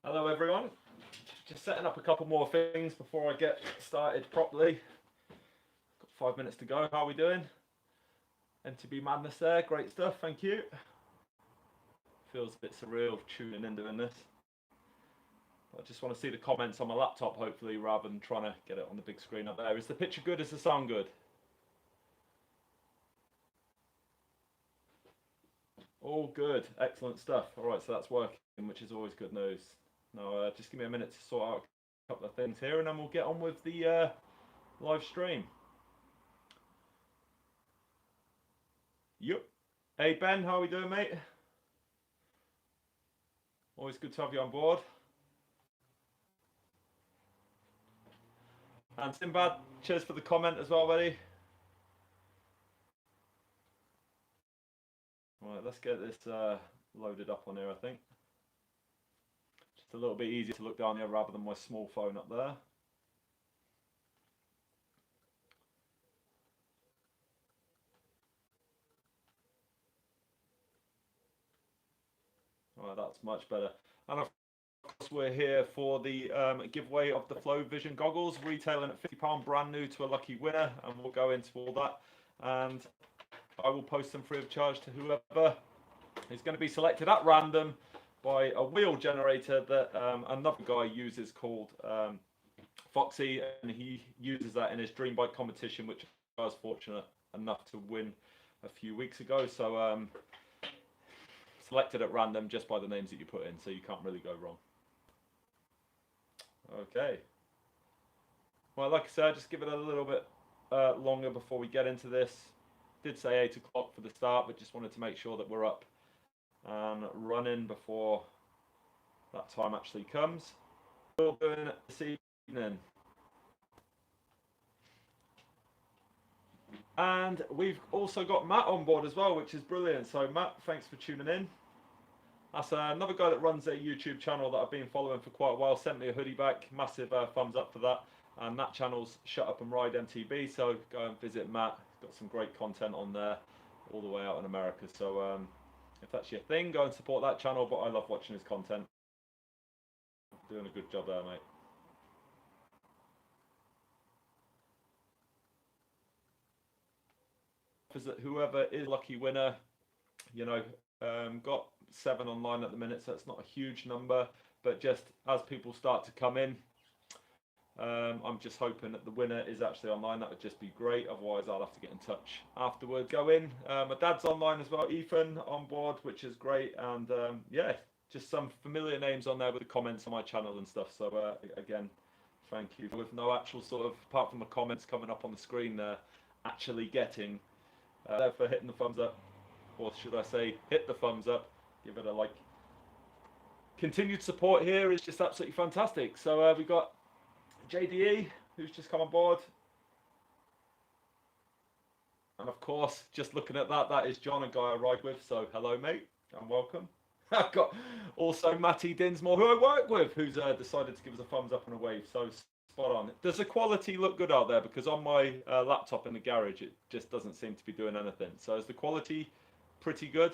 Hello everyone, just setting up a couple more things before I get started properly. Got 5 minutes to go. How are we doing? MTB Madness there, great stuff, thank you. Feels a bit surreal tuning in doing this. I just want to see the comments on my laptop hopefully rather than trying to get it on the big screen up there. Is the picture good? Is the sound good? All good, excellent stuff. Alright, so that's working, which is always good news. Now just give me a minute to sort out a couple of things here and then we'll get on with the live stream. Yep. Hey Ben, how are we doing, mate? Always good to have you on board. And Sinbad, cheers for the comment as well, buddy. Right, let's get this loaded up on here, I think. Just a little bit easier to look down here rather than my small phone up there. Right, that's much better. And of course, we're here for the giveaway of the Flow Vision goggles, retailing at £50, brand new to a lucky winner, and we'll go into all that. And I will post them free of charge to whoever is going to be selected at random by a wheel generator that another guy uses called Foxy, and he uses that in his dream bike competition, which I was fortunate enough to win a few weeks ago. So selected at random just by the names that you put in, so you can't really go wrong. Okay. Well, like I said, just give it a little bit longer before we get into this. Did say 8 o'clock for the start, but just wanted to make sure that we're up and running before that time actually comes. We're doing it this evening. And we've also got Matt on board as well, which is brilliant. So Matt, thanks for tuning in. That's another guy that runs a YouTube channel that I've been following for quite a while. Sent me a hoodie back. Massive thumbs up for that. And that channel's Shut Up and Ride MTB. So go and visit Matt. He's got some great content on there all the way out in America. So if that's your thing, go and support that channel. But I love watching his content. Doing a good job there, mate. Whoever is lucky winner, you know, got 7 online at the minute, so it's not a huge number, but just as people start to come in, I'm just hoping that the winner is actually online. That would just be great. Otherwise, I'll have to get in touch afterwards. Go in. My dad's online as well. Ethan on board, which is great. And yeah, just some familiar names on there with the comments on my channel and stuff. So again, thank you. With no actual sort of, apart from the comments coming up on the screen there, actually getting there for hitting the thumbs up, or should I say, hit the thumbs up, give it a like. Continued support here is just absolutely fantastic. So we've got JDE, who's just come on board. And of course, just looking at that, that is John, a guy I ride with. So hello, mate, and welcome. I've got also Matty Dinsmore, who I work with, who's decided to give us a thumbs up and a wave. So spot on. Does the quality look good out there? Because on my laptop in the garage, it just doesn't seem to be doing anything. So is the quality pretty good?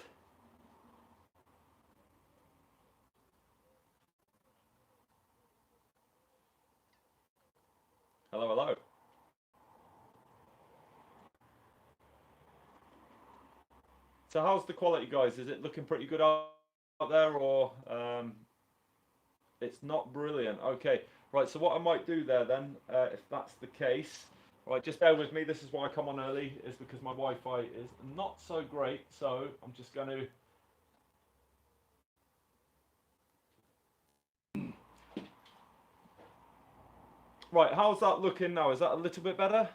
Hello, hello. So how's the quality, guys? Is it looking pretty good out there, or it's not brilliant? Okay, right. So what I might do there then, if that's the case, right, just bear with me. This is why I come on early, is because my Wi-Fi is not so great. So I'm just going to. Right, how's that looking now? Is that a little bit better?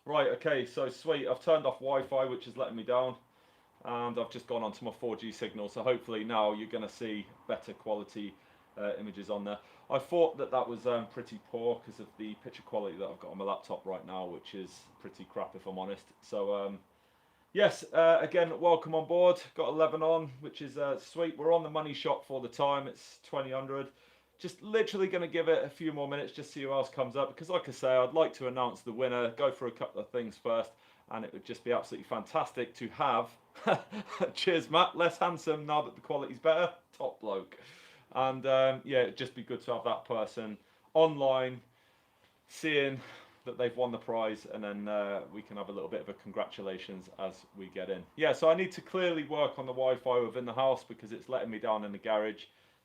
Right, okay, so sweet. I've turned off Wi-Fi, which is letting me down, and I've just gone onto my 4G signal. So hopefully now you're going to see better quality images on there. I thought that that was pretty poor because of the picture quality that I've got on my laptop right now, which is pretty crap if I'm honest. So yes, again, welcome on board. Got 11 on, which is sweet. We're on the money shot for the time. It's 2000. Just literally going to give it a few more minutes, just see who else comes up. Because like I say, I'd like to announce the winner, go for a couple of things first, and it would just be absolutely fantastic to have. Cheers, Matt. Less handsome now that the quality's better. Top bloke. And yeah, it'd just be good to have that person online, seeing that they've won the prize, and then we can have a little bit of a congratulations as we get in. Yeah, so I need to clearly work on the Wi-Fi within the house because it's letting me down in the garage.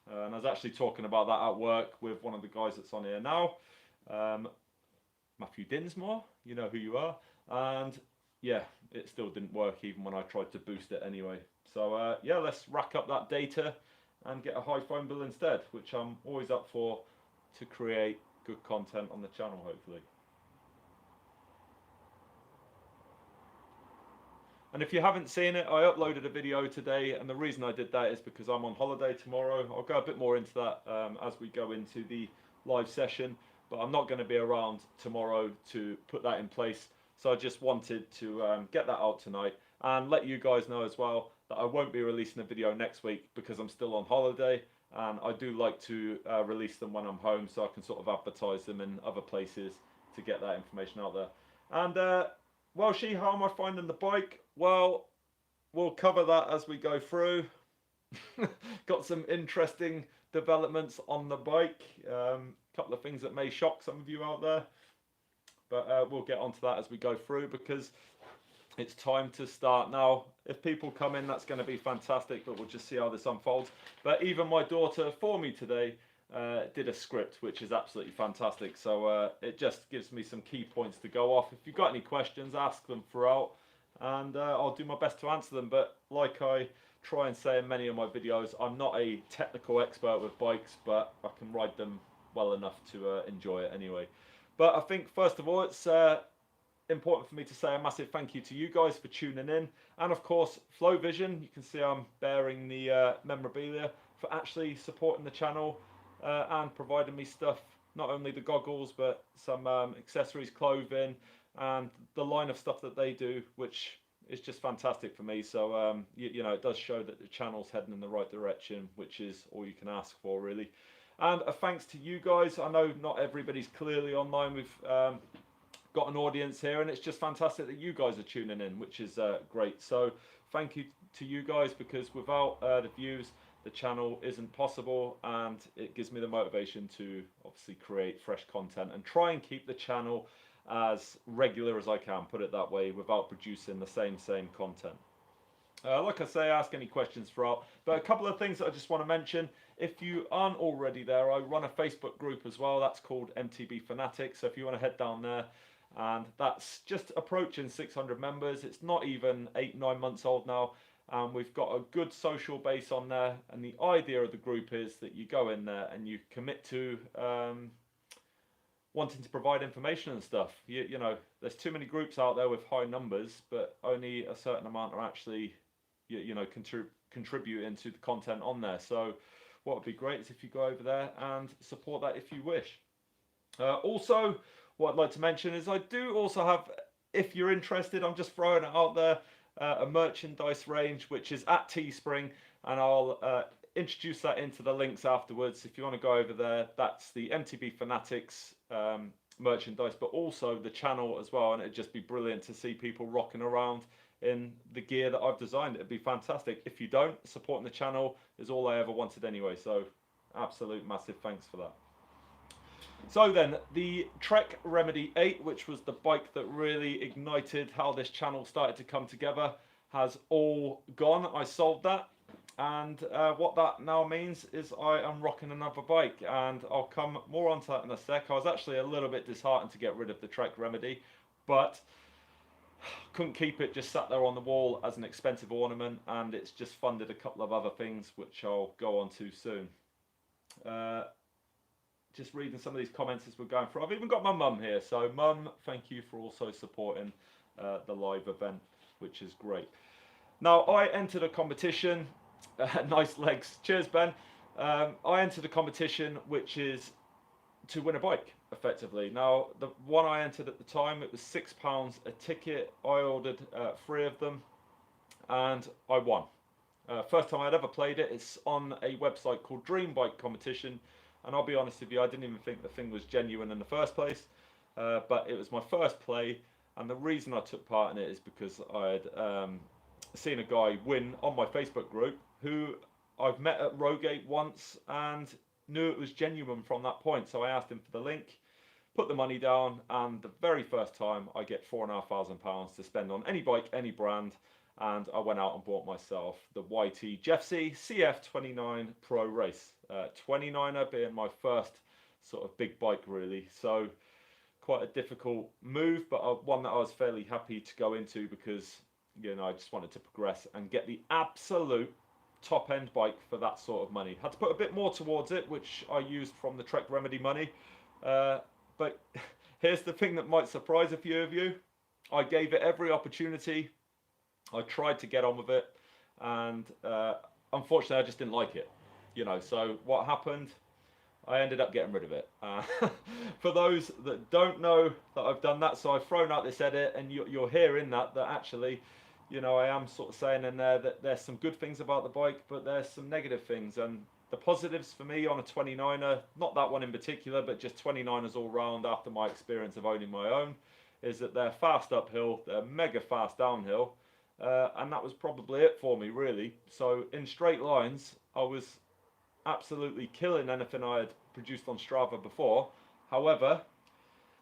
And I was actually talking about that at work with one of the guys that's on here now, Matthew Dinsmore, you know who you are. And yeah, it still didn't work even when I tried to boost it anyway. So yeah, let's rack up that data and get a high phone bill instead, which I'm always up for, to create good content on the channel, hopefully. And if you haven't seen it, I uploaded a video today, and the reason I did that is because I'm on holiday tomorrow. I'll go a bit more into that as we go into the live session, but I'm not going to be around tomorrow to put that in place. So I just wanted to get that out tonight and let you guys know as well that I won't be releasing a video next week because I'm still on holiday, and I do like to release them when I'm home so I can sort of advertise them in other places to get that information out there. And well, how am I finding the bike? Well, we'll cover that as we go through. Got some interesting developments on the bike. Couple of things that may shock some of you out there. But we'll get onto that as we go through because it's time to start now. If people come in, that's going to be fantastic, but we'll just see how this unfolds. But even my daughter for me today did a script, which is absolutely fantastic. So it just gives me some key points to go off. If you've got any questions, ask them throughout, and I'll do my best to answer them. But like I try and say in many of my videos, I'm not a technical expert with bikes, but I can ride them well enough to enjoy it anyway. But I think first of all, it's important for me to say a massive thank you to you guys for tuning in, and of course Flow Vision. You can see I'm bearing the memorabilia, for actually supporting the channel and providing me stuff, not only the goggles but some accessories, clothing, and the line of stuff that they do, which is just fantastic for me. So you know, it does show that the channel's heading in the right direction, which is all you can ask for, really. And a thanks to you guys. I know not everybody's clearly online. We've got an audience here, and it's just fantastic that you guys are tuning in, which is great. So thank you to you guys, because without the views, the channel isn't possible, and it gives me the motivation to obviously create fresh content and try and keep the channel as regular as I can, put it that way, without producing the same content. Like I say, ask any questions throughout. But a couple of things that I just want to mention. If you aren't already there, I run a Facebook group as well. That's called MTB Fanatics. So if you want to head down there, and that's just approaching 600 members. It's not even 8-9 months old now. We've got a good social base on there. And the idea of the group is that you go in there and you commit to wanting to provide information and stuff. You know, there's too many groups out there with high numbers, but only a certain amount are actually contributing to the content on there. So what would be great is if you go over there and support that if you wish. Also, what I'd like to mention is I do also have, if you're interested, I'm just throwing it out there, a merchandise range which is at Teespring, and I'll introduce that into the links afterwards. If you want to go over there, that's the MTB Fanatics merchandise, but also the channel as well, and it'd just be brilliant to see people rocking around in the gear that I've designed. It'd be fantastic. If you don't, supporting the channel is all I ever wanted anyway, so absolute massive thanks for that. So then, the Trek Remedy 8, which was the bike that really ignited how this channel started to come together, has all gone. I sold that, and what that now means is I am rocking another bike, and I'll come more onto that in a sec. I was actually a little bit disheartened to get rid of the Trek Remedy, but couldn't keep it, just sat there on the wall as an expensive ornament, and it's just funded a couple of other things which I'll go on to soon. Just reading some of these comments as we're going through. I've even got my mum here, so mum, thank you for also supporting the live event, which is great. Now, I entered a competition. Nice legs, cheers Ben. I entered a competition which is to win a bike, effectively. Now, the one I entered at the time, it was £6 a ticket. I ordered 3 of them, and I won. First time I'd ever played it. It's on a website called Dream Bike Competition, and I'll be honest with you, I didn't even think the thing was genuine in the first place, but it was my first play, And the reason I took part in it is because I had seen a guy win on my Facebook group who I've met at Rogate once and knew it was genuine from that point. So I asked him for the link, put the money down, and the very first time I get £4,500 to spend on any bike, any brand, and I went out and bought myself the YT Jeffsy CF29 Pro Race. 29er being my first sort of big bike really. So quite a difficult move, but one that I was fairly happy to go into because, you know, I just wanted to progress and get the absolute top end bike for that sort of money. Had to put a bit more towards it, which I used from the Trek Remedy money. But here's the thing that might surprise a few of you. I gave it every opportunity. I tried to get on with it, and unfortunately I just didn't like it. You know, so what happened? I ended up getting rid of it. For those that don't know that I've done that, so I've thrown out this edit, and you're hearing that actually, you know, I am sort of saying in there that there's some good things about the bike, but there's some negative things. And the positives for me on a 29er, not that one in particular, but just 29ers all round after my experience of owning my own, is that they're fast uphill, they're mega fast downhill, and that was probably it for me really. So in straight lines, I was absolutely killing anything I had produced on Strava before. However,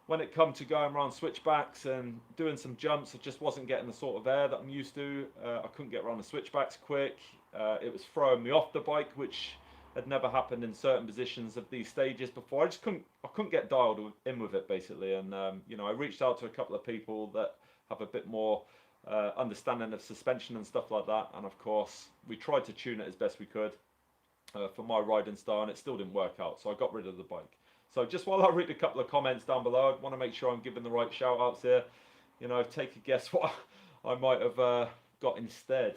when it come to going around switchbacks and doing some jumps, I just wasn't getting the sort of air that I'm used to. I couldn't get around the switchbacks quick. It was throwing me off the bike, which had never happened in certain positions of these stages before. I couldn't get dialed in with it basically. And you know, I reached out to a couple of people that have a bit more understanding of suspension and stuff like that. And of course, we tried to tune it as best we could for my riding style, and it still didn't work out. So I got rid of the bike. So just while I read a couple of comments down below, I want to make sure I'm giving the right shout outs here. You know, take a guess what I might have got instead.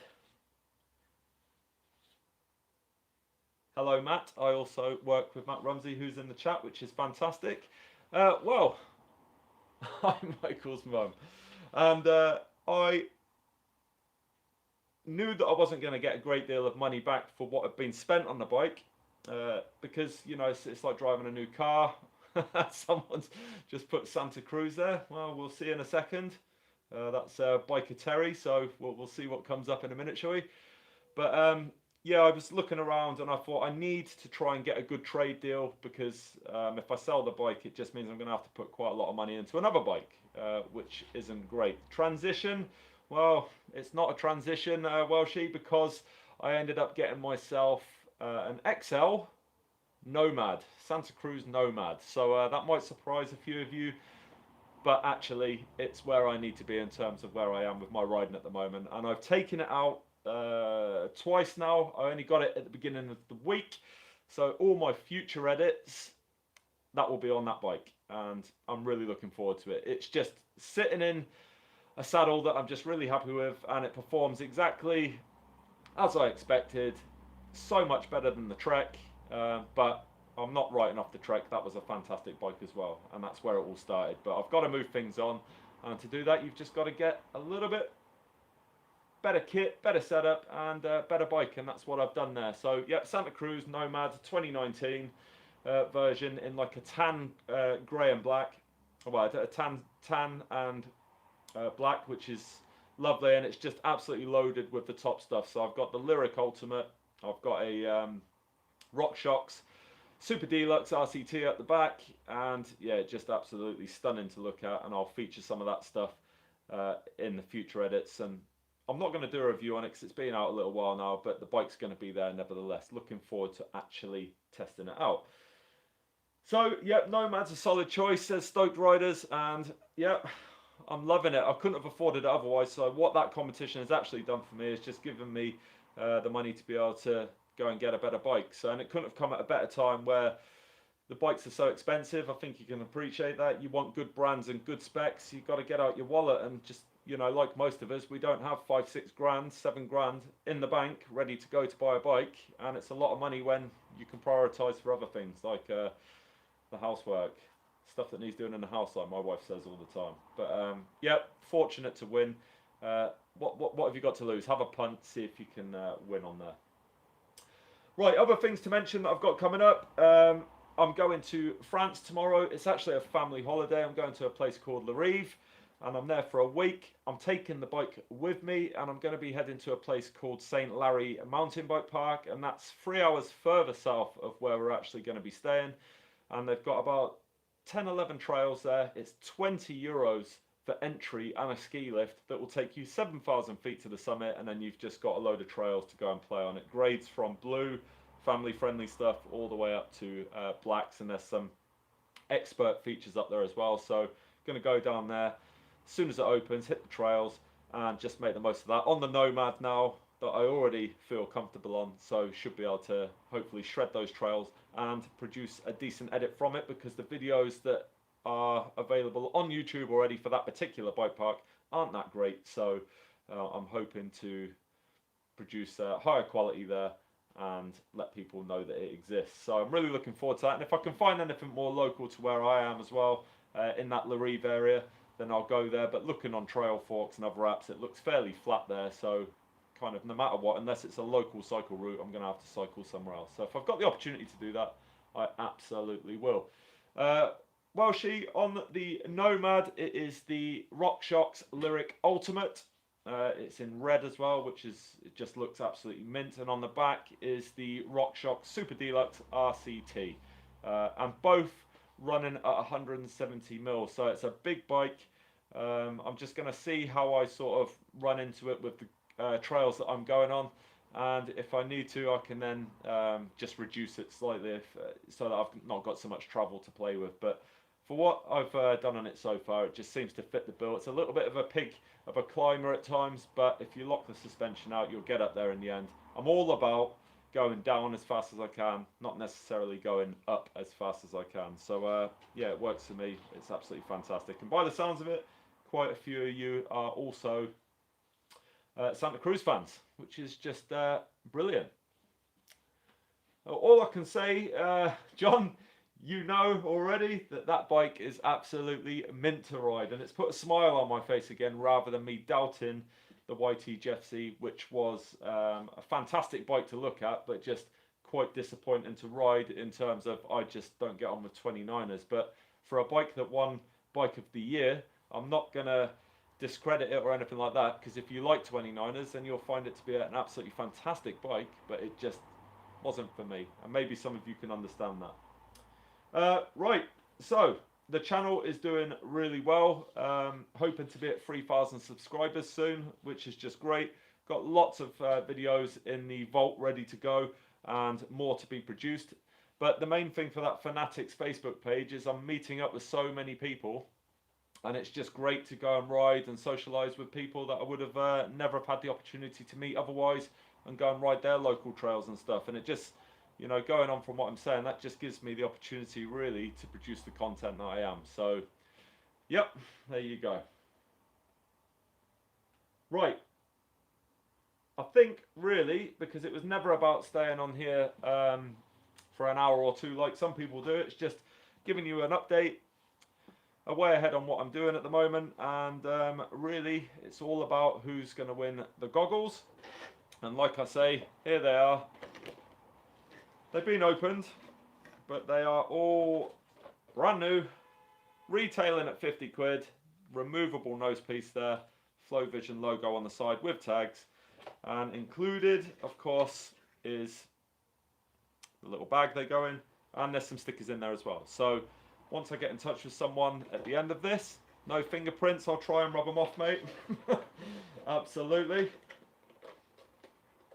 Hello Matt, I also work with Matt Rumsey, who's in the chat, which is fantastic. Well, I'm Michael's mum, and I knew that I wasn't going to get a great deal of money back for what had been spent on the bike, because, you know, it's like driving a new car. Someone's just put Santa Cruz there. Well, we'll see in a second. That's Biker Terry, so we'll see what comes up in a minute, shall we? But yeah, I was looking around and I thought I need to try and get a good trade deal, because if I sell the bike, it just means I'm going to have to put quite a lot of money into another bike, which isn't great. Transition, well, it's not a transition, Welshie, because I ended up getting myself an XL Nomad, Santa Cruz Nomad. So that might surprise a few of you, but actually it's where I need to be in terms of where I am with my riding at the moment. And I've taken it out twice now. I only got it at the beginning of the week, so all my future edits, that will be on that bike, and I'm really looking forward to it. It's just sitting in a saddle that I'm just really happy with, and it performs exactly as I expected. So much better than the Trek, but I'm not writing off the Trek. That was a fantastic bike as well, and that's where it all started. But I've got to move things on, and to do that, you've just got to get a little bit better kit, better setup, and better bike, and that's what I've done there. So yeah, Santa Cruz Nomad 2019 version in like a tan, grey and black. Well, a tan and black, which is lovely, and it's just absolutely loaded with the top stuff. So I've got the Lyric Ultimate, I've got a RockShox Super Deluxe RCT at the back, and yeah, just absolutely stunning to look at, and I'll feature some of that stuff in the future edits. And I'm not going to do a review on it because it's been out a little while now, but the bike's going to be there nevertheless. Looking forward to actually testing it out. So, yep, Nomad's a solid choice, says Stoked Riders, and yep, I'm loving it. I couldn't have afforded it otherwise. So what that competition has actually done for me is just given me the money to be able to go and get a better bike. So, and it couldn't have come at a better time where the bikes are so expensive. I think you can appreciate that. You want good brands and good specs. You've got to get out your wallet and just, you know, like most of us, we don't have 5, 6 grand, 7 grand in the bank ready to go to buy a bike. And it's a lot of money when you can prioritise for other things like the housework, stuff that needs doing in the house, like my wife says all the time. But yeah, fortunate to win. What have you got to lose? Have a punt, see if you can win on there. Right, other things to mention that I've got coming up. I'm going to France tomorrow. It's actually a family holiday. I'm going to a place called La Rive. and I'm there for a week. I'm taking the bike with me, and I'm going to be heading to a place called St. Larry Mountain Bike Park, and that's 3 hours further south of where we're actually going to be staying. And they've got about 10, 11 trails there. It's €20 for entry and a ski lift that will take you 7,000 feet to the summit, and then you've just got a load of trails to go and play on. It grades from blue, family-friendly stuff, all the way up to blacks, and there's some expert features up there as well. So going to go down there as soon as it opens, hit the trails, and just make the most of that. On the Nomad now that I already feel comfortable on, so should be able to hopefully shred those trails and produce a decent edit from it, because the videos that are available on YouTube already for that particular bike park aren't that great. So I'm hoping to produce higher quality there and let people know that it exists. So I'm really looking forward to that. And if I can find anything more local to where I am as well, in that Larive area, then I'll go there. But looking on Trailforks and other apps, it looks fairly flat there. So kind of no matter what, unless it's a local cycle route, I'm going to have to cycle somewhere else. So if I've got the opportunity to do that, I absolutely will. Welshie, on the Nomad, it is the RockShox Lyric Ultimate. It's in red as well, which is, it just looks absolutely mint. And on the back is the RockShox Super Deluxe RCT, and both running at 170 mil. So it's a big bike. I'm just going to see how I sort of run into it with the trails that I'm going on, and if I need to, I can then just reduce it slightly so that I've not got so much travel to play with. But for what I've done on it so far, it just seems to fit the bill. It's a little bit of a pig of a climber at times, but if you lock the suspension out, you'll get up there in the end. I'm all about going down as fast as I can, not necessarily going up as fast as I can. So yeah, it works for me. It's absolutely fantastic. And by the sounds of it, quite a few of you are also Santa Cruz fans, which is just brilliant. All I can say, John, you know already that that bike is absolutely mint to ride, and it's put a smile on my face again, rather than me doubting the YT GFC, which was a fantastic bike to look at, but just quite disappointing to ride in terms of I just don't get on with 29ers. But for a bike that won Bike of the Year, I'm not going to discredit it or anything like that, because if you like 29ers, then you'll find it to be an absolutely fantastic bike, but it just wasn't for me, and maybe some of you can understand that. Right, so the channel is doing really well. Hoping to be at 3,000 subscribers soon, which is just great. Got lots of videos in the vault ready to go, and more to be produced. But the main thing for that Fanatics Facebook page is I'm meeting up with so many people, and it's just great to go and ride and socialise with people that I would have never have had the opportunity to meet otherwise, and go and ride their local trails and stuff. And it just, you know, going on from what I'm saying, that just gives me the opportunity really to produce the content that I am. So, yep, there you go. Right. I think really, because it was never about staying on here for an hour or two like some people do, it's just giving you an update, a way ahead on what I'm doing at the moment, and really it's all about who's going to win the goggles. And like I say, here they are. They've been opened, but they are all brand new, retailing at 50 quid, removable nose piece there, Flow Vision logo on the side with tags, and included, of course, is the little bag they go in, and there's some stickers in there as well. So once I get in touch with someone at the end of this, no fingerprints, I'll try and rub them off, mate. Absolutely.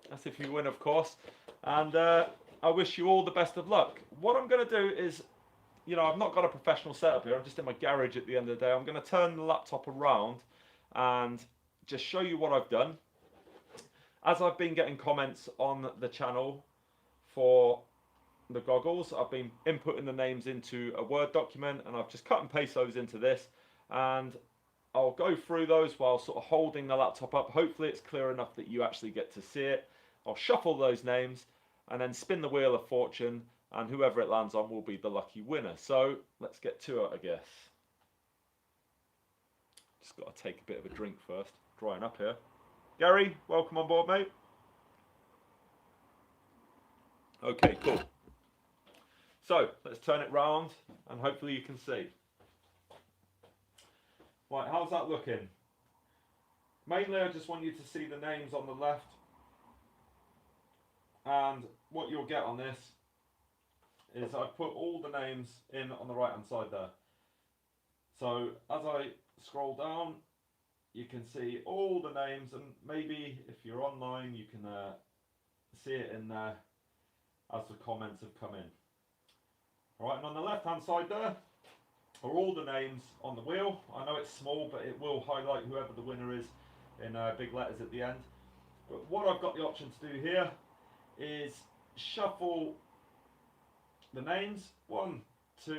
That's if you win, of course. And I wish you all the best of luck. What I'm going to do is, you know, I've not got a professional setup here. I'm just in my garage at the end of the day. I'm going to turn the laptop around and just show you what I've done. As I've been getting comments on the channel for the goggles, I've been inputting the names into a Word document, and I've just cut and paste those into this. And I'll go through those while sort of holding the laptop up. Hopefully it's clear enough that you actually get to see it. I'll shuffle those names and then spin the wheel of fortune, and whoever it lands on will be the lucky winner. So let's get to it, I guess. Just got to take a bit of a drink first, drying up here. Gary, welcome on board, mate. Okay, cool. So let's turn it round and hopefully you can see. Right, how's that looking? Mainly I just want you to see the names on the left, and what you'll get on this is I put all the names in on the right hand side there. So as I scroll down, you can see all the names, and maybe if you're online you can see it in there as the comments have come in. Alright, and on the left hand side there are all the names on the wheel. I know it's small, but it will highlight whoever the winner is in big letters at the end. But what I've got the option to do here is shuffle the names, 1, 2,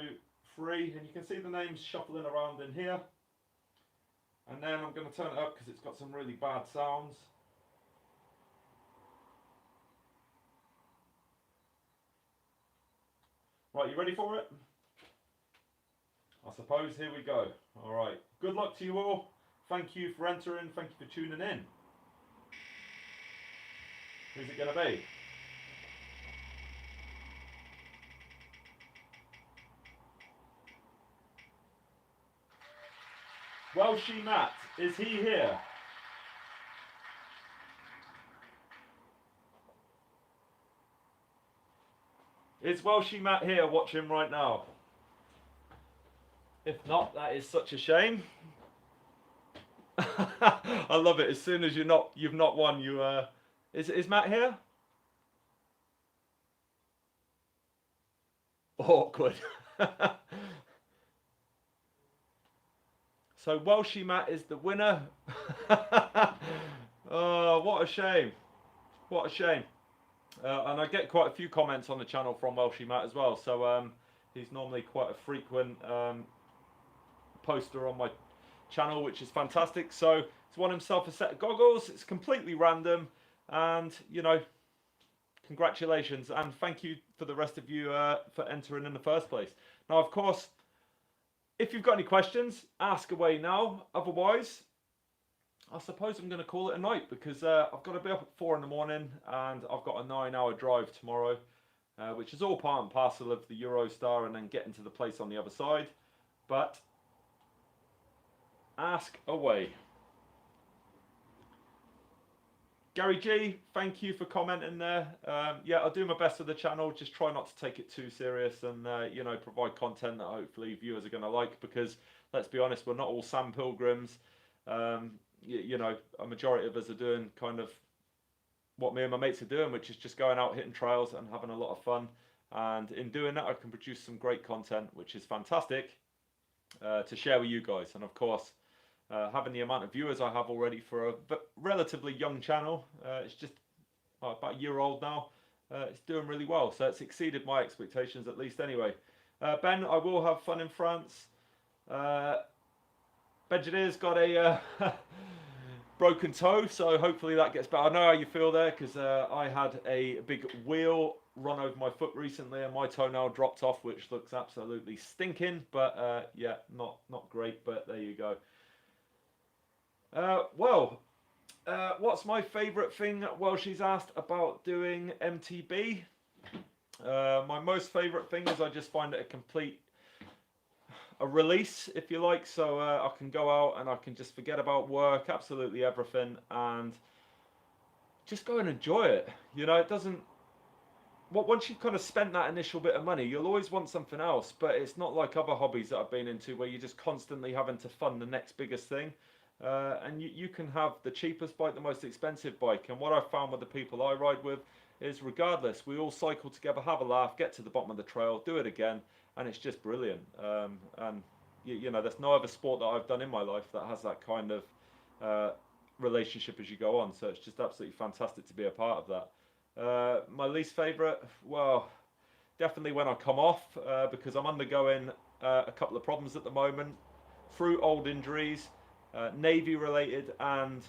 3, and you can see the names shuffling around in here. And then I'm going to turn it up because it's got some really bad sounds. Right, you ready for it? I suppose here we go. Alright, good luck to you all. Thank you for entering, thank you for tuning in. Who's it going to be? Welshie Matt, is he here? Is Welshie Matt here watching right now? If not, that is such a shame. I love it. As soon as you've not won, you is Matt here? Awkward. So Welshie Matt is the winner. Oh, what a shame. What a shame. And I get quite a few comments on the channel from Welshie Matt as well. So he's normally quite a frequent poster on my channel, which is fantastic. So he's won himself a set of goggles. It's completely random, and you know, congratulations and thank you for the rest of you for entering in the first place. Now, of course, if you've got any questions, ask away now. Otherwise, I suppose I'm going to call it a night, because I've got to be up at 4 in the morning and I've got a 9-hour drive tomorrow, which is all part and parcel of the Eurostar and then getting to the place on the other side. But ask away. Gary G, thank you for commenting there. Yeah, I'll do my best with the channel. Just try not to take it too serious, and you know, provide content that hopefully viewers are going to like, because let's be honest, we're not all Sam Pilgrims. You know, a majority of us are doing kind of what me and my mates are doing, which is just going out, hitting trails and having a lot of fun. And in doing that, I can produce some great content, which is fantastic to share with you guys. And of course, having the amount of viewers I have already for a relatively young channel, it's just about a year old now, it's doing really well. So it's exceeded my expectations, at least anyway. Ben, I will have fun in France. Benjadir's got a broken toe, so hopefully that gets better. I know how you feel there, because I had a big wheel run over my foot recently and my toenail dropped off, which looks absolutely stinking. But yeah, not great, but there you go. What's my favourite thing? Well, she's asked about doing MTB. My most favourite thing is I just find it a release, if you like. So I can go out and I can just forget about work, absolutely everything, and just go and enjoy it. You know, it doesn't... Once you've kind of spent that initial bit of money, you'll always want something else. But it's not like other hobbies that I've been into, where you're just constantly having to fund the next biggest thing. And you can have the cheapest bike, the most expensive bike. And what I've found with the people I ride with is, regardless, we all cycle together, have a laugh, get to the bottom of the trail, do it again, and it's just brilliant. And you know, there's no other sport that I've done in my life that has that kind of relationship as you go on. So it's just absolutely fantastic to be a part of that. My least favourite, well, definitely when I come off, because I'm undergoing a couple of problems at the moment through old injuries. Navy related and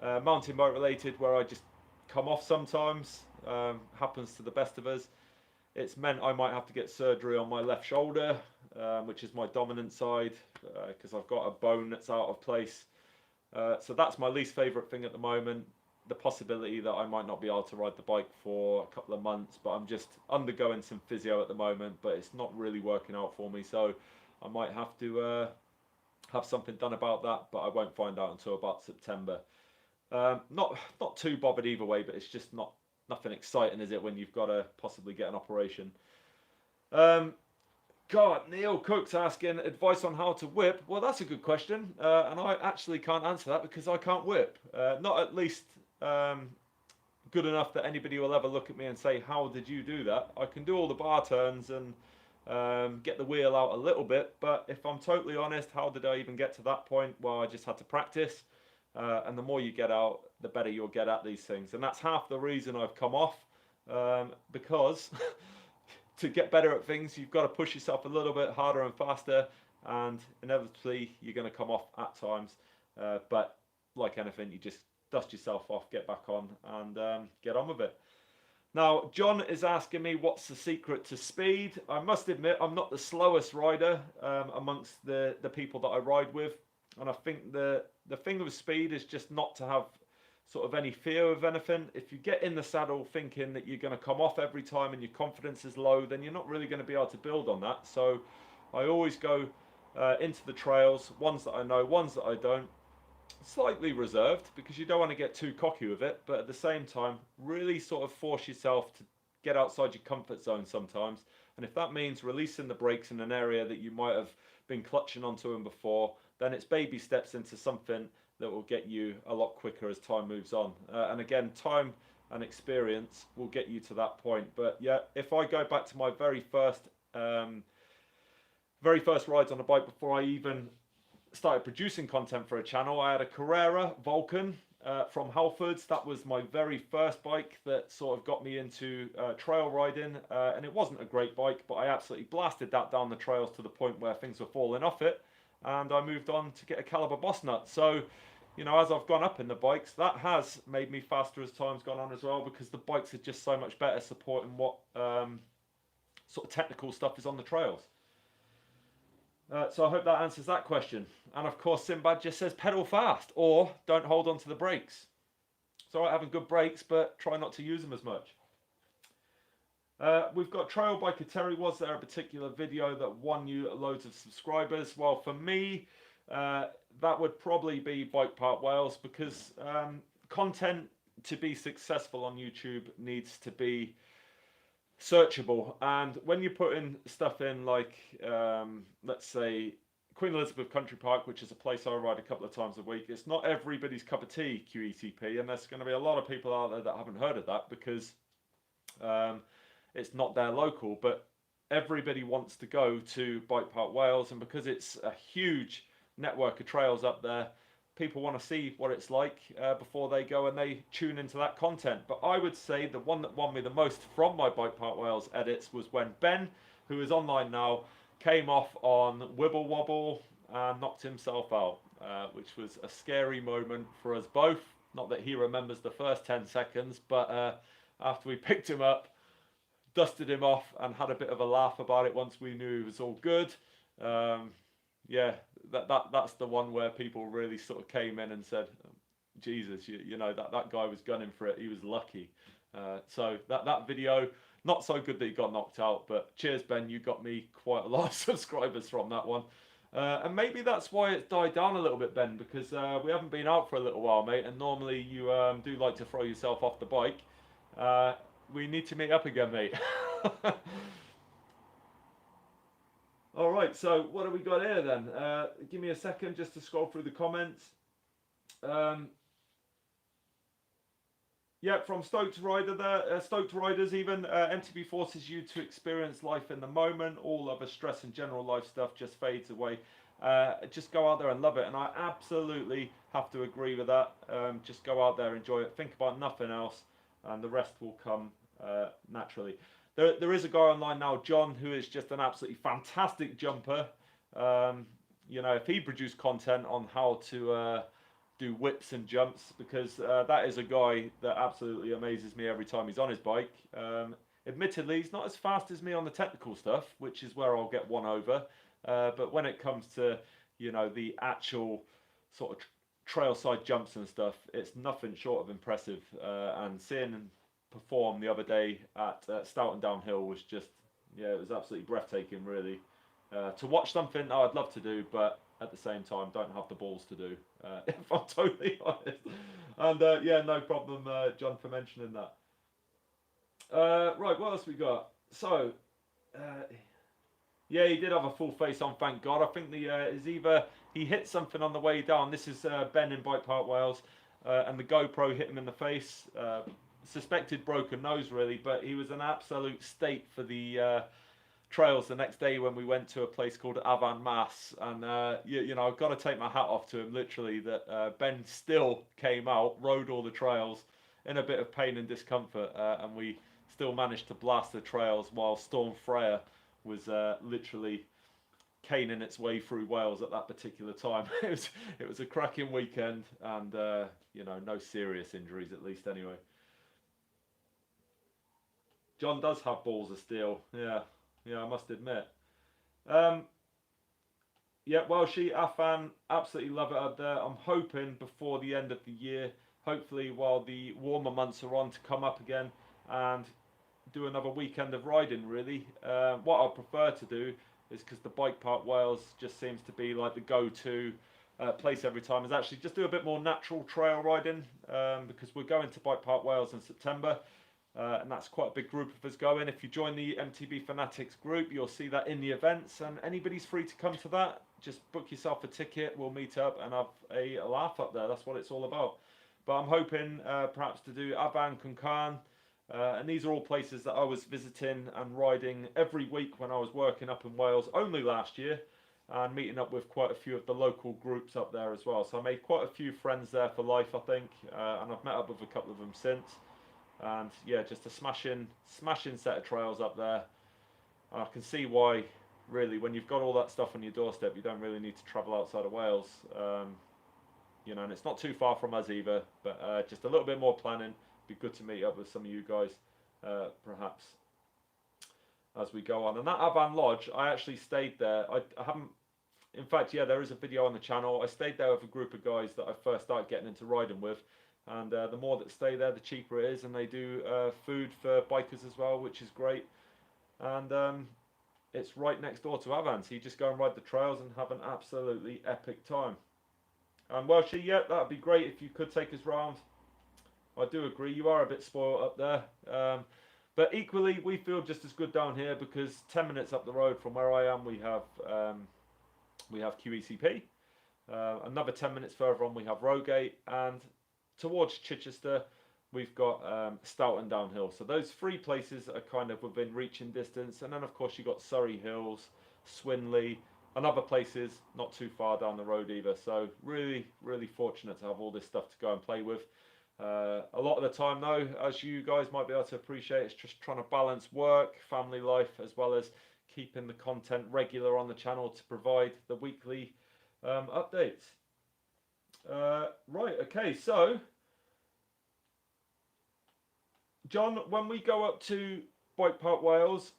mountain bike related, where I just come off sometimes. Happens to the best of us. It's meant I might have to get surgery on my left shoulder, which is my dominant side, because I've got a bone that's out of place. So that's my least favourite thing at the moment. The possibility that I might not be able to ride the bike for a couple of months, but I'm just undergoing some physio at the moment, but it's not really working out for me, so I might have to have something done about that, but I won't find out until about September. Not too bothered either way, but it's just nothing exciting, is it, when you've got to possibly get an operation? Um, God, Neil Cook's asking advice on how to whip. Well, that's a good question, and I actually can't answer that because I can't whip. Not at least good enough that anybody will ever look at me and say, "How did you do that?" I can do all the bar turns and get the wheel out a little bit, but if I'm totally honest, how did I even get to that point? Well, I just had to practice, and the more you get out, the better you'll get at these things, and that's half the reason I've come off, because to get better at things, you've got to push yourself a little bit harder and faster, and inevitably you're going to come off at times. But like anything, you just dust yourself off, get back on, and get on with it. Now, John is asking me what's the secret to speed. I must admit, I'm not the slowest rider amongst the people that I ride with, and I think the thing with speed is just not to have sort of any fear of anything. If you get in the saddle thinking that you're going to come off every time and your confidence is low, then you're not really going to be able to build on that. So I always go into the trails, ones that I know, ones that I don't, slightly reserved because you don't want to get too cocky with it, but at the same time really sort of force yourself to get outside your comfort zone sometimes. And if that means releasing the brakes in an area that you might have been clutching onto them before, then it's baby steps into something that will get you a lot quicker as time moves on. And again, time and experience will get you to that point. But yeah, if I go back to my very first rides on a bike before I even started producing content for a channel, I had a Carrera Vulcan from Halfords. That was my very first bike that sort of got me into trail riding, and it wasn't a great bike, but I absolutely blasted that down the trails to the point where things were falling off it, and I moved on to get a Caliber Boss Nut. So, you know, as I've gone up in the bikes, that has made me faster as time's gone on as well, because the bikes are just so much better supporting what sort of technical stuff is on the trails. So I hope that answers that question. And of course, Sinbad just says pedal fast or don't hold on to the brakes. It's all right having good brakes, but try not to use them as much. We've got Trail Biker Terry. Was there a particular video that won you loads of subscribers? Well, for me, that would probably be Bike Park Wales, because content to be successful on YouTube needs to be searchable, and when you put in stuff in like let's say Queen Elizabeth Country Park, which is a place I ride a couple of times a week, it's not everybody's cup of tea, QETP, and there's going to be a lot of people out there that haven't heard of that because it's not their local, but everybody wants to go to Bike Park Wales, and because it's a huge network of trails up there, people want to see what it's like before they go and they tune into that content. But I would say the one that won me the most from my Bike Park Wales edits was when Ben, who is online now, came off on Wibble Wobble and knocked himself out, which was a scary moment for us both. Not that he remembers the first 10 seconds, but after we picked him up, dusted him off and had a bit of a laugh about it once we knew it was all good. Yeah, that's the one where people really sort of came in and said, Jesus, you know, that guy was gunning for it. He was lucky. So that video, not so good that he got knocked out, but cheers, Ben. You got me quite a lot of subscribers from that one. And maybe that's why it's died down a little bit, Ben, because we haven't been out for a little while, mate. And normally you do like to throw yourself off the bike. We need to meet up again, mate. All right, so what have we got here then? Give me a second just to scroll through the comments. Yeah, from Stoked Rider there, Stoked Riders even, MTB forces you to experience life in the moment. All other stress and general life stuff just fades away. Just go out there and love it, and I absolutely have to agree with that. Just go out there, enjoy it, think about nothing else, and the rest will come naturally. There is a guy online now, John, who is just an absolutely fantastic jumper. You know, if he produced content on how to do whips and jumps, because that is a guy that absolutely amazes me every time he's on his bike. Admittedly, he's not as fast as me on the technical stuff, which is where I'll get one over. But when it comes to, you know, the actual sort of trail side jumps and stuff, it's nothing short of impressive. And seeing him perform the other day at Stoughton Downhill was just, yeah, it was absolutely breathtaking, really. To watch something I'd love to do, but at the same time don't have the balls to do, if I'm totally honest. And yeah, no problem, John, for mentioning that. Right, what else we got? So, uh, yeah, he did have a full face on, thank God. I think the is either he hit something on the way down. This is Ben in Bike Park, Wales, and the GoPro hit him in the face. Suspected broken nose, really, but he was an absolute state for the trails the next day when we went to a place called Avon Mass. And you know, I've got to take my hat off to him, literally, that Ben still came out, rode all the trails in a bit of pain and discomfort, and we still managed to blast the trails while Storm Freya was literally caning its way through Wales at that particular time. It was a cracking weekend, and you know, no serious injuries, at least anyway. John does have balls of steel. Yeah, yeah, I must admit. Um, yeah, well, Afan, absolutely love it up there. I'm hoping before the end of the year, hopefully while the warmer months are on, to come up again and do another weekend of riding, really. What I prefer to do is, because the Bike Park Wales just seems to be like the go-to place every time, is actually just do a bit more natural trail riding, because we're going to Bike Park Wales in September. And that's quite a big group of us going. If you join the MTB Fanatics group, you'll see that in the events, and anybody's free to come to that. Just book yourself a ticket, we'll meet up and have a laugh up there. That's what it's all about. But I'm hoping perhaps to do Aban Kunkan, and these are all places that I was visiting and riding every week when I was working up in Wales only last year, and meeting up with quite a few of the local groups up there as well. So I made quite a few friends there for life, I think, and I've met up with a couple of them since. And yeah, just a smashing set of trails up there. And I can see why, really, when you've got all that stuff on your doorstep, you don't really need to travel outside of Wales. You know, and it's not too far from us either, but just a little bit more planning. Be good to meet up with some of you guys, perhaps, as we go on. And that Avan Lodge, I actually stayed there. I haven't, in fact, yeah, there is a video on the channel. I stayed there with a group of guys that I first started getting into riding with. And the more that stay there, the cheaper it is, and they do food for bikers as well, which is great. And it's right next door to Avan, so you just go and ride the trails and have an absolutely epic time. And well, yeah, that'd be great if you could take us round. I do agree, you are a bit spoiled up there. But equally, we feel just as good down here, because 10 minutes up the road from where I am, we have QECP. Another 10 minutes further on, we have Rogate, and towards Chichester, we've got Stoughton downhill. So those three places are kind of within reaching distance. And then, of course, you've got Surrey Hills, Swinley, and other places not too far down the road either. So really, really fortunate to have all this stuff to go and play with. A lot of the time, though, as you guys might be able to appreciate, it's just trying to balance work, family life, as well as keeping the content regular on the channel to provide the weekly updates. Right, okay, so John, when we go up to Bike Park Wales,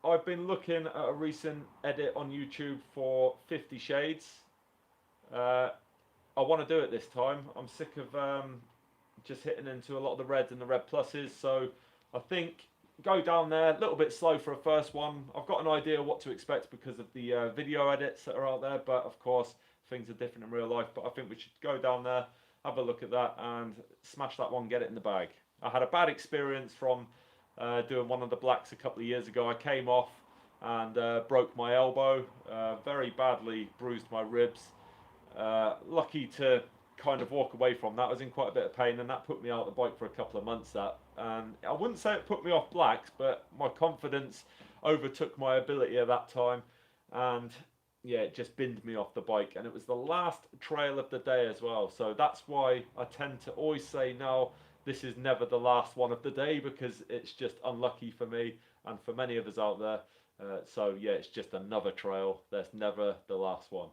I've been looking at a recent edit on YouTube for 50 Shades. I want to do it this time. I'm sick of just hitting into a lot of the reds and the red pluses, so I think go down there, a little bit slow for a first one. I've got an idea what to expect because of the video edits that are out there, but of course things are different in real life. But I think we should go down there, have a look at that, and smash that one, get it in the bag. I had a bad experience from doing one of the blacks a couple of years ago. I came off and broke my elbow, very badly bruised my ribs. Lucky to kind of walk away from that. I was in quite a bit of pain, and that put me out the bike for a couple of months. That, and I wouldn't say it put me off blacks, but my confidence overtook my ability at that time, and yeah, it just binned me off the bike. And it was the last trail of the day as well, so that's why I tend to always say no, this is never the last one of the day, because it's just unlucky for me and for many of us out there. So yeah, it's just another trail. There's never the last one.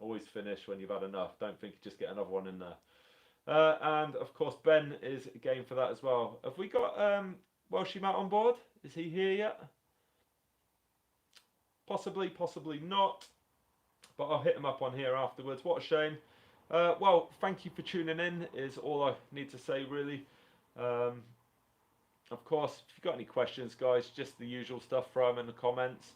Always finish when you've had enough. Don't think you just get another one in there. And of course, Ben is game for that as well. Have we got Welshie Matt on board? Is he here yet? Possibly, possibly not. But I'll hit him up on here afterwards. What a shame. Well, thank you for tuning in, is all I need to say, really. Of course, if you've got any questions, guys, just the usual stuff, throw them in the comments.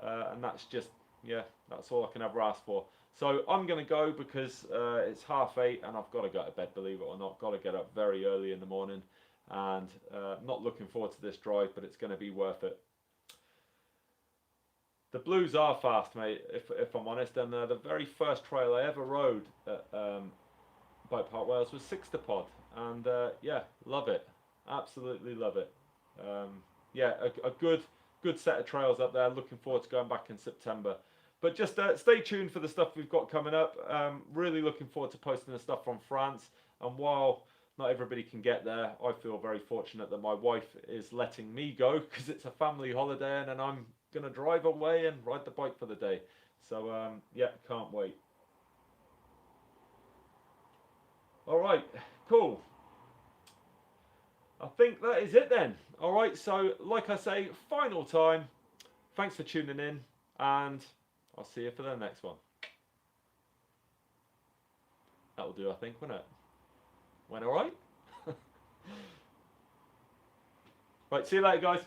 And that's just, yeah, that's all I can ever ask for. So I'm going to go because it's 8:30 and I've got to go to bed, believe it or not. Got to get up very early in the morning, and not looking forward to this drive, but it's going to be worth it. The blues are fast, mate, if I'm honest, and the very first trail I ever rode at Bike Park Wales was Sixtapod, and yeah, love it, absolutely love it. Yeah, a good set of trails up there. Looking forward to going back in September. But just stay tuned for the stuff we've got coming up. Really looking forward to posting the stuff from France. And while not everybody can get there, I feel very fortunate that my wife is letting me go because it's a family holiday and then I'm going to drive away and ride the bike for the day. So, yeah, can't wait. All right, cool. I think that is it then. All right, so like I say, final time. Thanks for tuning in, and I'll see you for the next one. That'll do, I think, won't it? Went all right? Right, see you later, guys.